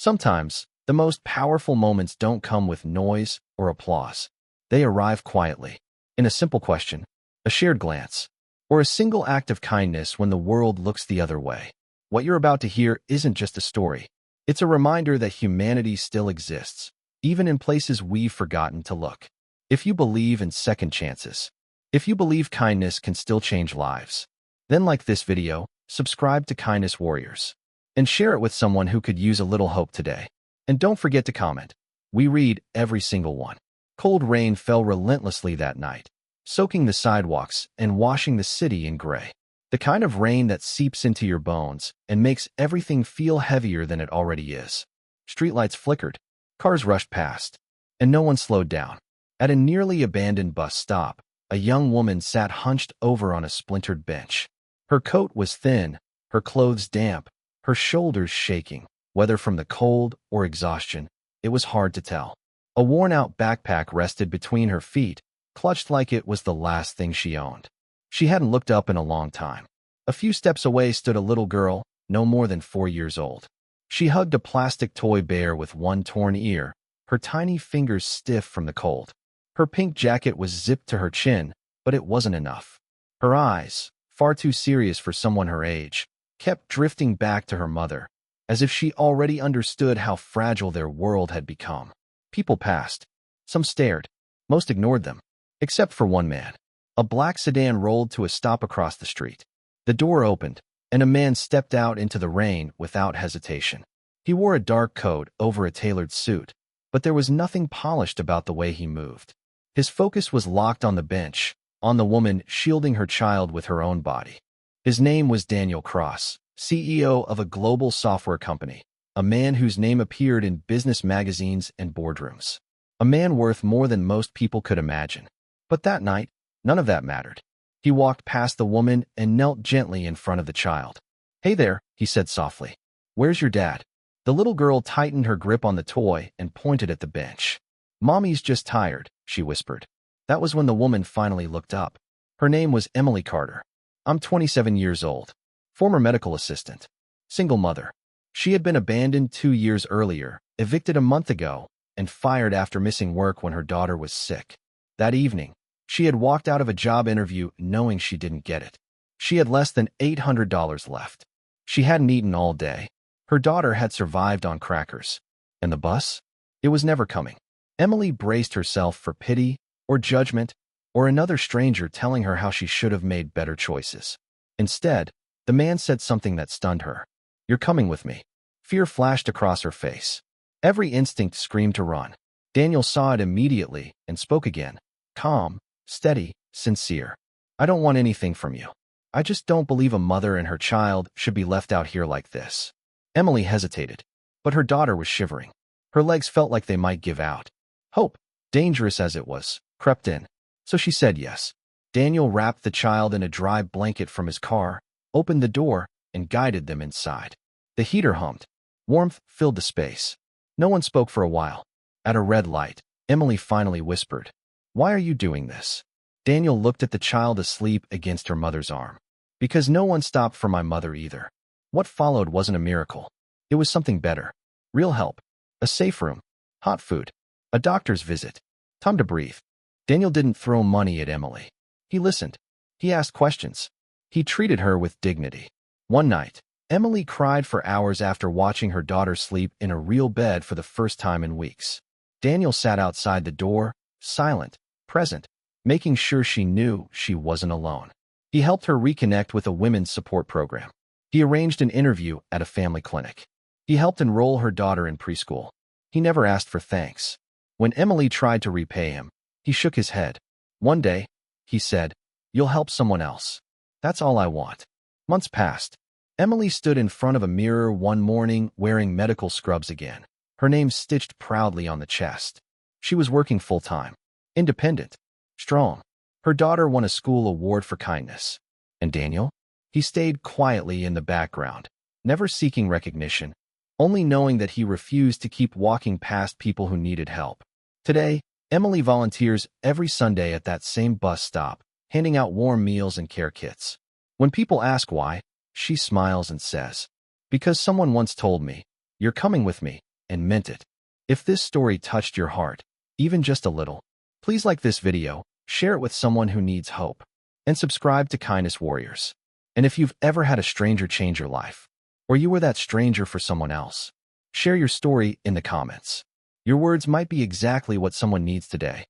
Sometimes, the most powerful moments don't come with noise or applause. They arrive quietly, in a simple question, a shared glance, or a single act of kindness when the world looks the other way. What you're about to hear isn't just a story. It's a reminder that humanity still exists, even in places we've forgotten to look. If you believe in second chances, if you believe kindness can still change lives, then like this video, subscribe to Kindness Warriors, and share it with someone who could use a little hope today. And don't forget to comment. We read every single one. Cold rain fell relentlessly that night, soaking the sidewalks and washing the city in gray. The kind of rain that seeps into your bones and makes everything feel heavier than it already is. Streetlights flickered, cars rushed past, and no one slowed down. At a nearly abandoned bus stop, a young woman sat hunched over on a splintered bench. Her coat was thin, her clothes damp, her shoulders shaking. Whether from the cold or exhaustion, it was hard to tell. A worn-out backpack rested between her feet, clutched like it was the last thing she owned. She hadn't looked up in a long time. A few steps away stood a little girl, no more than 4 years old. She hugged a plastic toy bear with one torn ear, her tiny fingers stiff from the cold. Her pink jacket was zipped to her chin, but it wasn't enough. Her eyes, far too serious for someone her age, kept drifting back to her mother, as if she already understood how fragile their world had become. People passed. Some stared. Most ignored them, except for one man. A black sedan rolled to a stop across the street. The door opened, and a man stepped out into the rain without hesitation. He wore a dark coat over a tailored suit, but there was nothing polished about the way he moved. His focus was locked on the bench, on the woman shielding her child with her own body. His name was Daniel Cross, CEO of a global software company, a man whose name appeared in business magazines and boardrooms. A man worth more than most people could imagine. But that night, none of that mattered. He walked past the woman and knelt gently in front of the child. "Hey there," he said softly. "Where's your dad?" The little girl tightened her grip on the toy and pointed at the bench. "Mommy's just tired," she whispered. That was when the woman finally looked up. Her name was Emily Carter. "I'm 27 years old. Former medical assistant. Single mother. She had been abandoned 2 years earlier, evicted a month ago, and fired after missing work when her daughter was sick. That evening, she had walked out of a job interview knowing she didn't get it. She had less than $800 left. She hadn't eaten all day. Her daughter had survived on crackers. And the bus? It was never coming. Emily braced herself for pity or judgment or another stranger telling her how she should have made better choices. Instead, the man said something that stunned her. "You're coming with me." Fear flashed across her face. Every instinct screamed to run. Daniel saw it immediately and spoke again. Calm, steady, sincere. "I don't want anything from you. I just don't believe a mother and her child should be left out here like this." Emily hesitated, but her daughter was shivering. Her legs felt like they might give out. Hope, dangerous as it was, crept in. So she said yes. Daniel wrapped the child in a dry blanket from his car, opened the door, and guided them inside. The heater hummed. Warmth filled the space. No one spoke for a while. At a red light, Emily finally whispered, "Why are you doing this?" Daniel looked at the child asleep against her mother's arm. "Because no one stopped for my mother either." What followed wasn't a miracle. It was something better. Real help. A safe room. Hot food. A doctor's visit. Time to breathe. Daniel didn't throw money at Emily. He listened. He asked questions. He treated her with dignity. One night, Emily cried for hours after watching her daughter sleep in a real bed for the first time in weeks. Daniel sat outside the door, silent, present, making sure she knew she wasn't alone. He helped her reconnect with a women's support program. He arranged an interview at a family clinic. He helped enroll her daughter in preschool. He never asked for thanks. When Emily tried to repay him, he shook his head. One day, he said, "You'll help someone else. That's all I want." Months passed. Emily stood in front of a mirror one morning wearing medical scrubs again, her name stitched proudly on the chest. She was working full-time, independent, strong. Her daughter won a school award for kindness. And Daniel? He stayed quietly in the background, never seeking recognition, only knowing that he refused to keep walking past people who needed help. Today, Emily volunteers every Sunday at that same bus stop, handing out warm meals and care kits. When people ask why, she smiles and says, "Because someone once told me, 'You're coming with me, and meant it. If this story touched your heart, even just a little, please like this video, share it with someone who needs hope, and subscribe to Kindness Warriors. And if you've ever had a stranger change your life, or you were that stranger for someone else, share your story in the comments. Your words might be exactly what someone needs today.